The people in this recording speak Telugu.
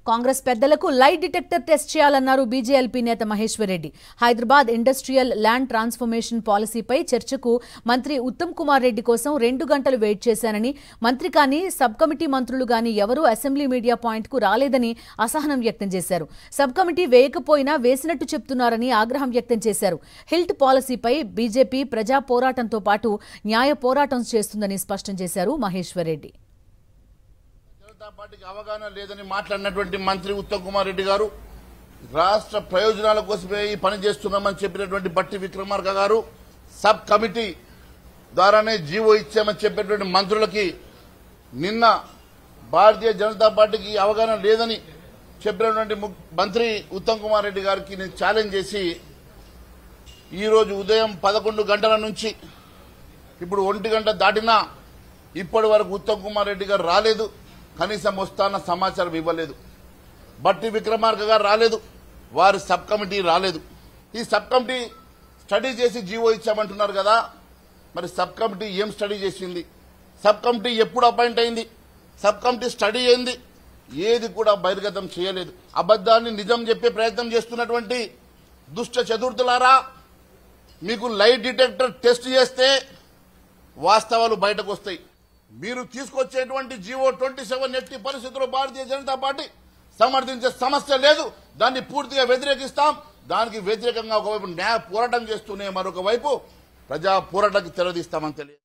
కాంగ్రెస్ పెద్దలకు లై డిటెక్టర్ టెస్ట్ చేయాలన్నారు బీజేఎల్పీ నేత Maheshwar Reddy. Hyderabad industrial land transformation పాలసీపై చర్చకు మంత్రి ఉత్తమ్ కుమార్ రెడ్డి కోసం 2 గంటలు వెయిట్ చేశానని, మంత్రి కానీ సబ్ కమిటీ మంత్రులు గాని ఎవరూ అసెంబ్లీ మీడియా పాయింట్ కు రాలేదని అసహనం వ్యక్తం చేశారు. సబ్ కమిటీ వేయకపోయినా వేసినట్టు చెప్తున్నారని ఆగ్రహం వ్యక్తం చేశారు. హిల్ట్ పాలసీపై బీజేపీ ప్రజా పోరాటంతో పాటు న్యాయ పోరాటం చేస్తుందని స్పష్టం చేశారు మహేశ్వర్ రెడ్డి. జనతా పార్టీకి అవగాహన లేదని మాట్లాడినటువంటి మంత్రి ఉత్తమ్ కుమార్ రెడ్డి గారు, రాష్ట్ర ప్రయోజనాల కోసమే ఈ పని చేస్తున్నామని చెప్పినటువంటి బట్టి విక్రమార్క గారు, సబ్ కమిటీ ద్వారానే జీవో ఇచ్చామని చెప్పినటువంటి మంత్రులకి నిన్న భారతీయ జనతా పార్టీకి అవగాహన లేదని చెప్పినటువంటి మంత్రి ఉత్తమ్ కుమార్ రెడ్డి గారికి నేను ఛాలెంజ్ చేసి ఈరోజు ఉదయం 11 గంటల నుంచి ఇప్పుడు 1 గంట దాటినా ఇప్పటి వరకు ఉత్తమ్ కుమార్ రెడ్డి గారు రాలేదు. కనీసం వస్తాన్న సమాచారం ఇవ్వలేదు. బట్టి విక్రమార్క గారు రాలేదు. వారి సబ్ కమిటీ రాలేదు. ఈ సబ్ కమిటీ స్టడీ చేసి జీవో ఇచ్చామంటున్నారు కదా, మరి సబ్ కమిటీ ఏం స్టడీ చేసింది? సబ్ కమిటీ ఎప్పుడు అపాయింట్ అయింది? సబ్ కమిటీ స్టడీ అయింది? ఏది కూడా బహిర్గతం చేయలేదు. అబద్దాన్ని నిజం చెప్పే ప్రయత్నం చేస్తున్నటువంటి దుష్ట చతుర్థులారా, మీకు లై డిటెక్టర్ టెస్ట్ చేస్తే వాస్తవాలు బయటకు వస్తాయి. మీరు తీసుకొచ్చేటువంటి జీవో 27 ఎట్టి పరిస్థితుల్లో భారతీయ జనతా పార్టీ సమర్థించే సమస్య లేదు. దాన్ని పూర్తిగా వ్యతిరేకిస్తాం. దానికి వ్యతిరేకంగా ఒకవైపు న్యాయ పోరాటం చేస్తూనే మరొక వైపు ప్రజా పోరాటానికి తెరదీస్తామని తెలియదు.